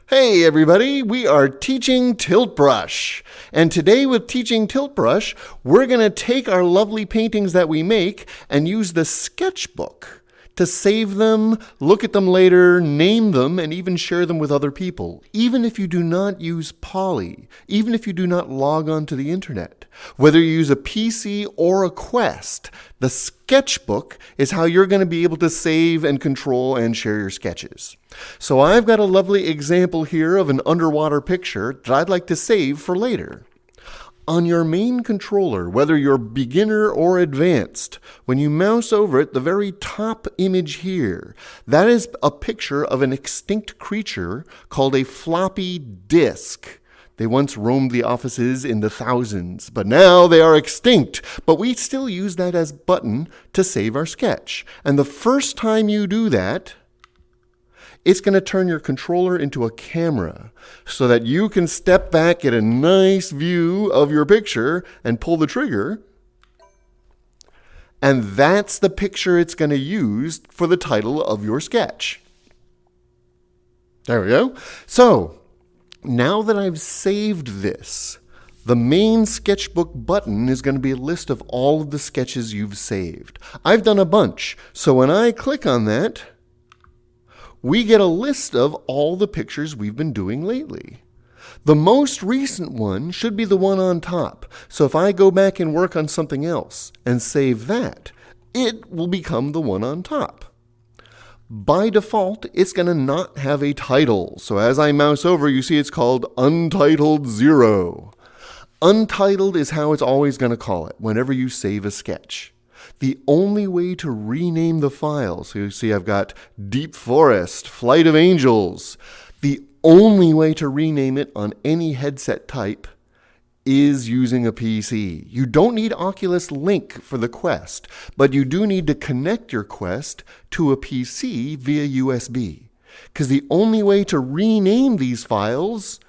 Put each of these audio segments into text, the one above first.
Hey everybody, we are teaching Tilt Brush. And today with teaching Tilt Brush, we're going to take our lovely paintings that we make and use the Sketchbook to save them, look at them later, name them, and even share them with other people, even if you do not use Poly, even if you do not log on to the internet. Whether you use a PC or a Quest, the Sketchbook is how you're going to be able to save and control and share your sketches. So I've got a lovely example here of an underwater picture that I'd like to save for later. On your main controller, whether you're beginner or advanced, when you mouse over it, the very top image here, that is a picture of an extinct creature called a floppy disk. They once roamed the offices in the thousands, but now they are extinct. But we still use that as button to save our sketch. And the first time you do that, it's going to turn your controller into a camera so that you can step back, get a nice view of your picture, and pull the trigger. And that's the picture it's going to use for the title of your sketch. There we go. So, now that I've saved this, the main Sketchbook button is going to be a list of all of the sketches you've saved. I've done a bunch, so when I click on that, we get a list of all the pictures we've been doing lately. The most recent one should be the one on top. So if I go back and work on something else and save that, it will become the one on top. By default, it's going to not have a title. So as I mouse over, you see it's called Untitled 0. Untitled is how it's always going to call it whenever you save a sketch. The only way to rename the file, so you see I've got Deep Forest, Flight of Angels. The only way to rename it on any headset type is using a PC. You don't need Oculus Link for the Quest, but you do need to connect your Quest to a PC via USB. Because the only way to rename these files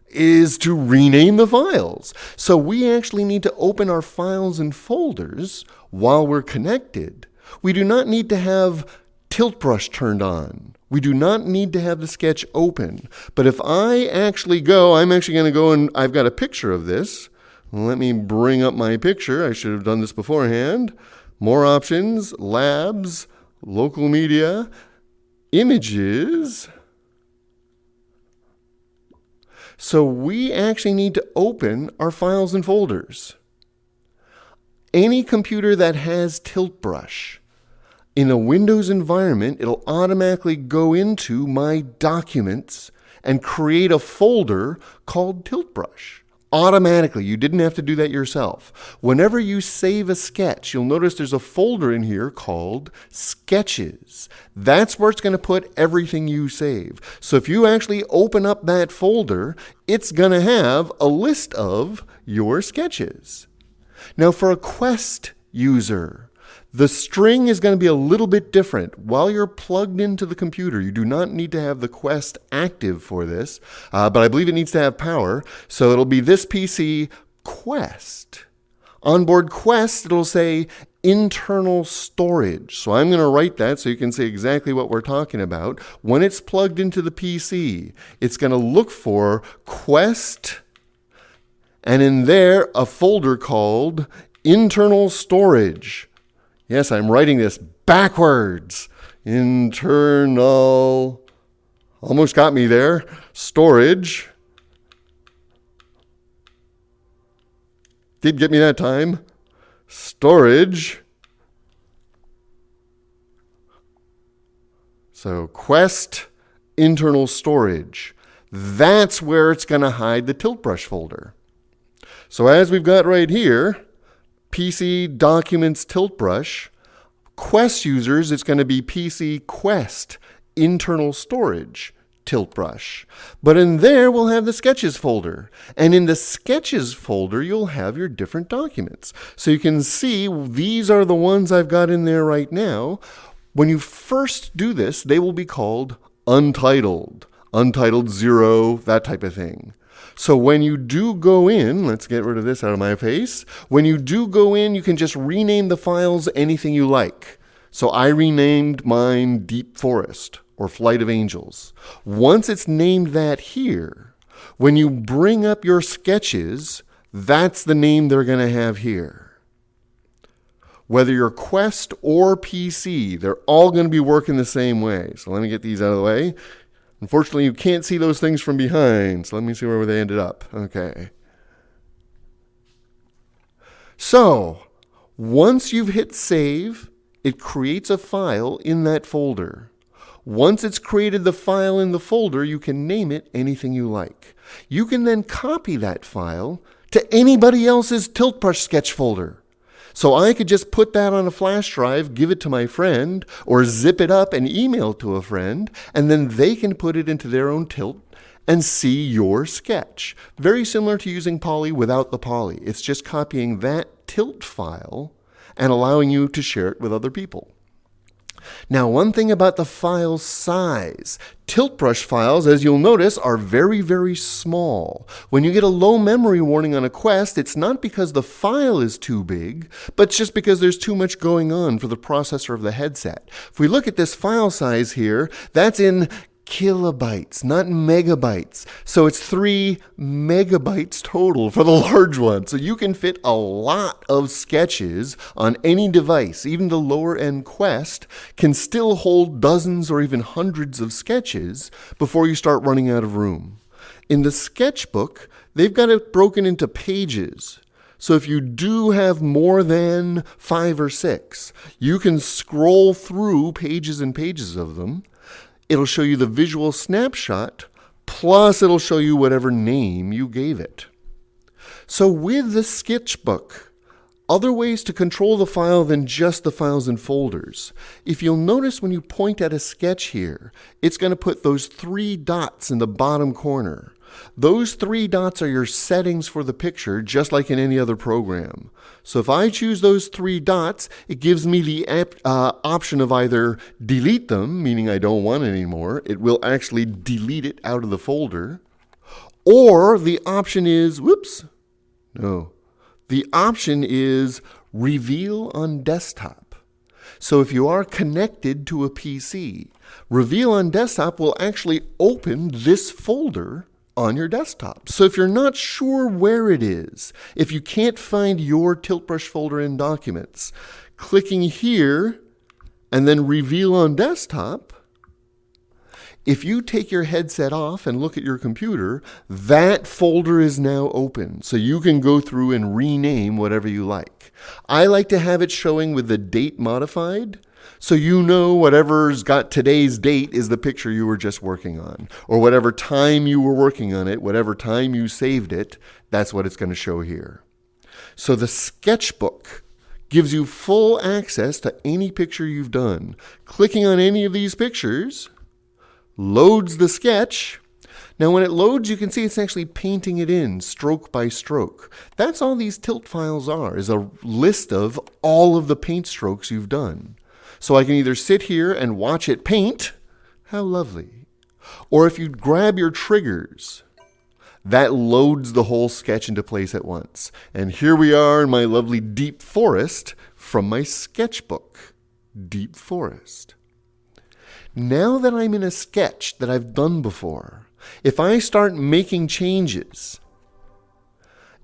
is to rename the files. So we actually need to open our files and folders while we're connected. We do not need to have Tilt Brush turned on. We do not need to have the sketch open. But if I actually go, I'm actually going to go and I've got a picture of this. Let me bring up my picture. I should have done this beforehand. More options, labs, local media, images. So we actually need to open our files and folders. Any computer that has Tilt Brush, in a Windows environment, it'll automatically go into My Documents and create a folder called Tilt Brush. Automatically. You didn't have to do that yourself. Whenever you save a sketch, you'll notice there's a folder in here called Sketches. That's where it's going to put everything you save. So if you actually open up that folder, it's going to have a list of your sketches. Now for a Quest user, the string is going to be a little bit different. While you're plugged into the computer, you do not need to have the Quest active for this, but I believe it needs to have power. So it'll be this PC Quest. Onboard Quest, it'll say internal storage. So I'm going to write that so you can see exactly what we're talking about. When it's plugged into the PC, it's going to look for Quest, and in there, a folder called internal storage. Yes, I'm writing this backwards. Internal, almost got me there, storage. Did get me that time. Storage. So Quest, internal storage. That's where it's going to hide the Tilt Brush folder. So as we've got right here, PC Documents Tilt Brush. Quest users, it's going to be PC Quest Internal Storage Tilt Brush. But in there, we'll have the Sketches folder. And in the Sketches folder, you'll have your different documents. So you can see these are the ones I've got in there right now. When you first do this, they will be called Untitled, Untitled 0, that type of thing. So when you do go in, let's get rid of this out of my face. When you do go in, you can just rename the files anything you like. So I renamed mine Deep Forest or Flight of Angels. Once it's named that here, when you bring up your sketches, that's the name they're going to have here. Whether you're Quest or PC, they're all going to be working the same way. So let me get these out of the way. Unfortunately, you can't see those things from behind, so let me see where they ended up. Okay. So, once you've hit save, it creates a file in that folder. Once it's created the file in the folder, you can name it anything you like. You can then copy that file to anybody else's Tilt Brush sketch folder. So I could just put that on a flash drive, give it to my friend, or zip it up and email it to a friend, and then they can put it into their own Tilt and see your sketch. Very similar to using Poly without the Poly. It's just copying that Tilt file and allowing you to share it with other people. Now, one thing about the file size. Tilt Brush files, as you'll notice, are very, very small. When you get a low memory warning on a Quest, it's not because the file is too big, but just because there's too much going on for the processor of the headset. If we look at this file size here, that's in kilobytes, not megabytes. So it's 3 megabytes total for the large one. So you can fit a lot of sketches on any device. Even the lower end Quest can still hold dozens or even hundreds of sketches before you start running out of room. In the Sketchbook, they've got it broken into pages. So if you do have more than 5 or 6, you can scroll through pages and pages of them. It'll show you the visual snapshot, plus it'll show you whatever name you gave it. So with the Sketchbook, other ways to control the file than just the files and folders. If you'll notice when you point at a sketch here, it's going to put those 3 dots in the bottom corner. Those 3 dots are your settings for the picture, just like in any other program. So if I choose those 3 dots, it gives me the option of either delete them, meaning I don't want it anymore. It will actually delete it out of the folder. Or the option is, the option is reveal on desktop. So if you are connected to a PC, reveal on desktop will actually open this folder on your desktop. So if you're not sure where it is, if you can't find your Tilt Brush folder in Documents, clicking here and then reveal on desktop, if you take your headset off and look at your computer, that folder is now open. So you can go through and rename whatever you like. I like to have it showing with the date modified, so you know whatever's got today's date is the picture you were just working on. Or whatever time you were working on it, whatever time you saved it, that's what it's going to show here. So the Sketchbook gives you full access to any picture you've done. Clicking on any of these pictures loads the sketch. Now when it loads, you can see it's actually painting it in stroke by stroke. That's all these Tilt files are, is a list of all of the paint strokes you've done. So I can either sit here and watch it paint, how lovely, or if you grab your triggers, that loads the whole sketch into place at once. And here we are in my lovely Deep Forest from my Sketchbook, Deep Forest. Now that I'm in a sketch that I've done before, if I start making changes,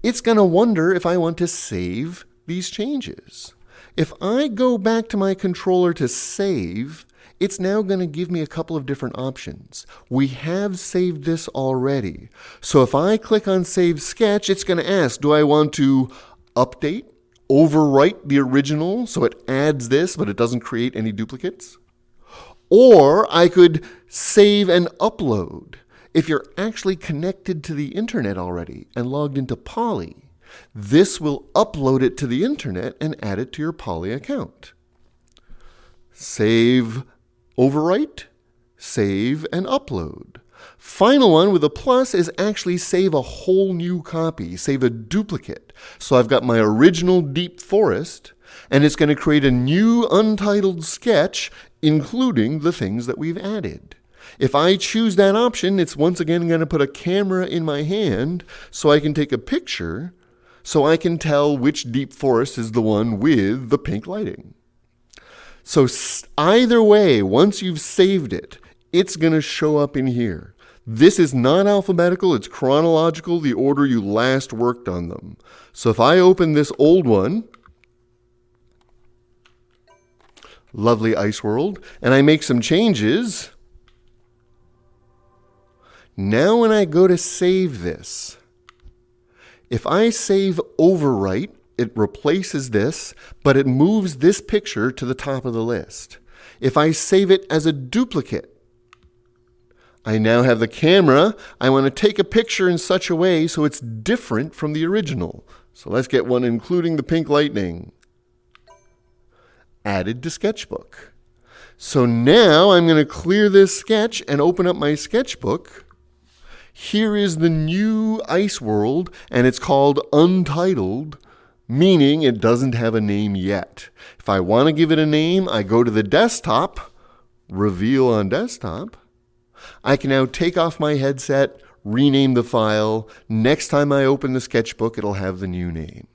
it's going to wonder if I want to save these changes. If I go back to my controller to save, it's now going to give me a couple of different options. We have saved this already. So if I click on Save Sketch, it's going to ask, do I want to update, overwrite the original so it adds this, but it doesn't create any duplicates? Or I could save and upload. If you're actually connected to the internet already and logged into Poly, this will upload it to the internet and add it to your Poly account. Save, overwrite, save, and upload. Final one with a plus is actually save a whole new copy, save a duplicate. So I've got my original Deep Forest, and it's going to create a new untitled sketch, including the things that we've added. If I choose that option, it's once again going to put a camera in my hand so I can take a picture, so I can tell which Deep Forest is the one with the pink lighting. So either way, once you've saved it, it's going to show up in here. This is not alphabetical, it's chronological, the order you last worked on them. So if I open this old one, lovely Ice World, and I make some changes, now when I go to save this, if I save overwrite, it replaces this, but it moves this picture to the top of the list. If I save it as a duplicate, I now have the camera. I want to take a picture in such a way so it's different from the original. So let's get one including the pink lightning. Added to Sketchbook. So now I'm going to clear this sketch and open up my sketchbook. Here is the new Ice World, and it's called Untitled, meaning it doesn't have a name yet. If I want to give it a name, I go to the desktop, reveal on desktop. I can now take off my headset, rename the file. Next time I open the sketchbook, it'll have the new name.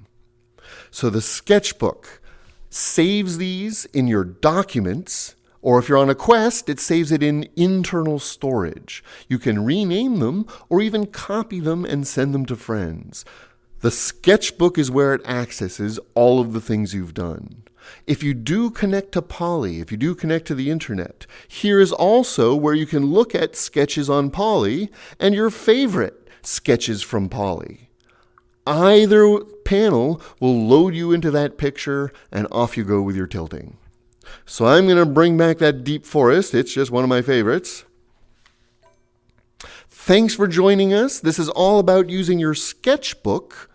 So the sketchbook saves these in your documents, or if you're on a quest, it saves it in internal storage. You can rename them or even copy them and send them to friends. The sketchbook is where it accesses all of the things you've done. If you do connect to Poly, if you do connect to the internet, here is also where you can look at sketches on Poly and your favorite sketches from Poly. Either panel will load you into that picture and off you go with your tilting. So I'm going to bring back that deep forest. It's just one of my favorites. Thanks for joining us. This is all about using your sketchbook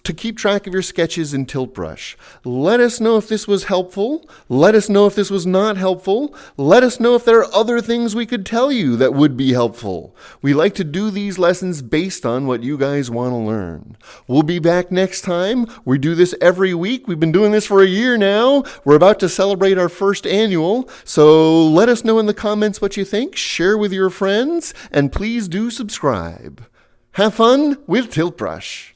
to keep track of your sketches in TiltBrush. Let us know if this was helpful. Let us know if this was not helpful. Let us know if there are other things we could tell you that would be helpful. We like to do these lessons based on what you guys want to learn. We'll be back next time. We do this every week. We've been doing this for a year now. We're about to celebrate our first annual. So let us know in the comments what you think. Share with your friends. And please do subscribe. Have fun with TiltBrush.